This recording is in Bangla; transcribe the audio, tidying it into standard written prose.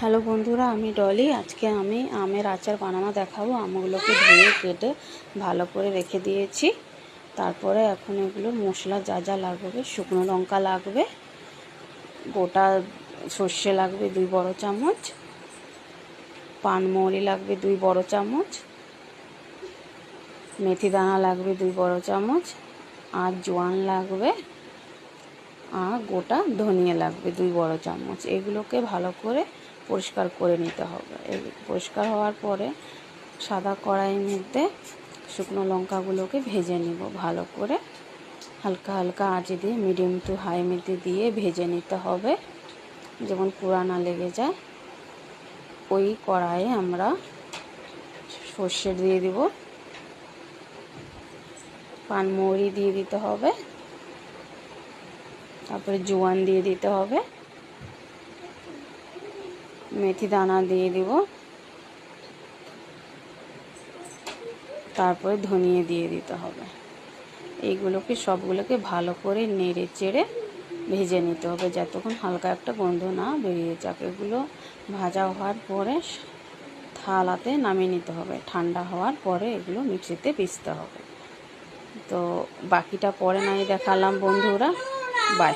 হ্যালো বন্ধুরা, আমি ডলি। আজকে আমি আমের আচার বানানো দেখাবো। আমগুলোকে ধুয়ে কেটে ভালো করে রেখে দিয়েছি। তারপরে এখন এগুলো মশলা যা যা লাগবে, শুকনো লঙ্কা লাগবে, গোটা সর্ষে লাগবে 2 বড় চামচ, পানমৌরি লাগবে 2 বড় চামচ, মেথি দানা লাগবে 2 বড় চামচ, আর জোয়ান লাগবে, আর গোটা ধনিয়া লাগবে 2 বড় চামচ। এগুলোকে ভালো করে পরিষ্কার করে নিতে হবে। পরিষ্কার হওয়ার পরে সাদা কড়াইয়ের মধ্যে শুকনো লঙ্কাগুলোকে ভেজে নেব ভালো করে। হালকা হালকা আঁচে দিয়ে মিডিয়াম টু হাই মধ্যে দিয়ে ভেজে নিতে হবে, যেমন পোড়া না লেগে যায়। ওই কড়াইয়ে আমরা সর্ষে দিয়ে দিব, পানমৌরি দিয়ে দিতে হবে, তারপরে জোয়ান দিয়ে দিতে হবে, মেথি দানা দিয়ে দিব, তারপরে ধনিয়া দিয়ে দিতে হবে। এইগুলোকে সবগুলোকে ভালো করে নেড়ে চেড়ে ভেজে নিতে হবে, যতক্ষণ হালকা একটা গন্ধ না বেরিয়ে যাক। এগুলো ভাজা হওয়ার পরে থালাতে নামিয়ে নিতে হবে। ঠান্ডা হওয়ার পরে এগুলো মিক্সিতে পিষতে হবে। তো বাকিটা পরে নাই দেখালাম বন্ধুরা। বাই।